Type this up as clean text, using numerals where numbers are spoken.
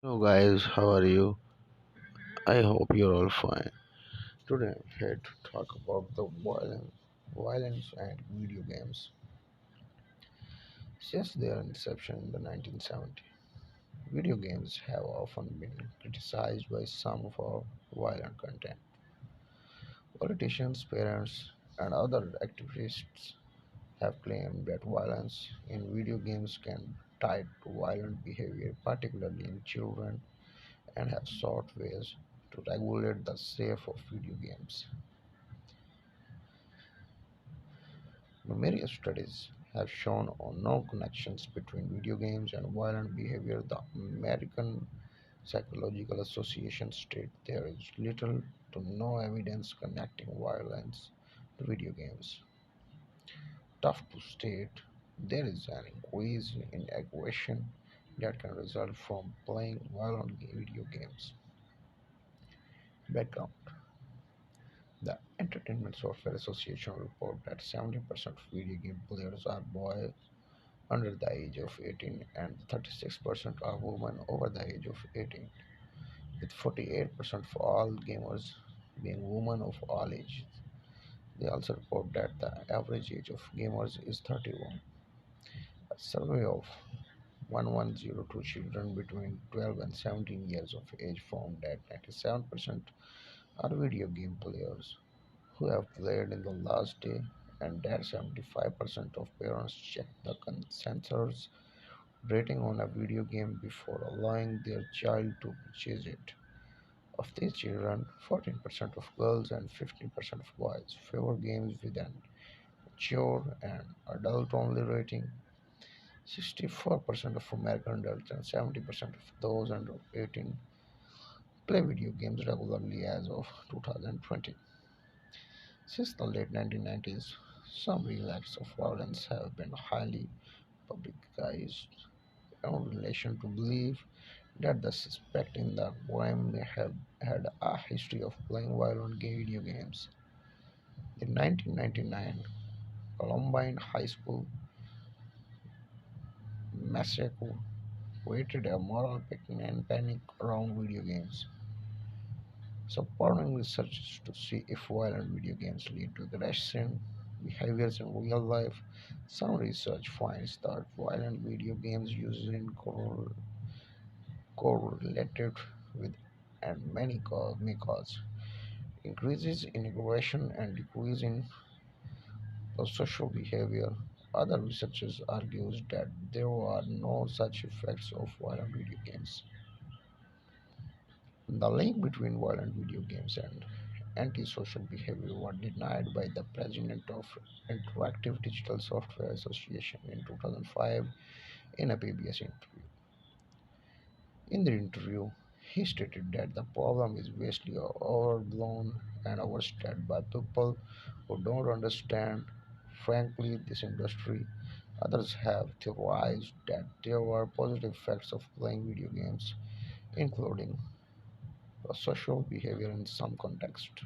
Hello guys, how are you? I hope you're all fine. Today I'm here to talk about the violence and video games. Since their inception in the 1970s, video games have often been criticized by some for violent content. Politicians, parents, and other activists have claimed that violence in video games can be tied to violent behavior, particularly in children, and have sought ways to regulate the sale of video games. Numerous studies have shown no connections between video games and violent behavior. The American Psychological Association states there is little to no evidence connecting violence to video games. Tough to state, there is an increase in aggression that can result from playing violent video games. Background: the Entertainment Software Association report that 70% of video game players are boys under the age of 18 and 36% are women over the age of 18, with 48% of all gamers being women of all ages. They also report that the average age of gamers is 31. A survey of 1102 children between 12 and 17 years of age found that 97% are video game players who have played in the last day, and that 75% of parents check the consensus rating on a video game before allowing their child to purchase it. Of these children, 14% of girls and 15% of boys favor games with an mature and adult only rating. 64% of American adults and 70% of those under 18 play video games regularly as of 2020. Since the late 1990s, some real acts of violence have been highly publicized in relation to belief that the suspect in the crime may have had a history of playing violent video games. The 1999 Columbine High School massacre created a moral panic around video games. Supporting research to see if violent video games lead to aggression behaviors in real life, some research finds that violent video games usually correlated with and may cause increases in aggression and decrease in social behavior. Other researchers argues that there are no such effects of violent video games. The link between violent video games and antisocial behavior was denied by the president of Interactive Digital Software Association in 2005 in a PBS interview. In the interview, he stated that the problem is vastly overblown and overstated by people who don't understand. Frankly, this industry, others have theorized that there were positive effects of playing video games, including social behavior in some contexts.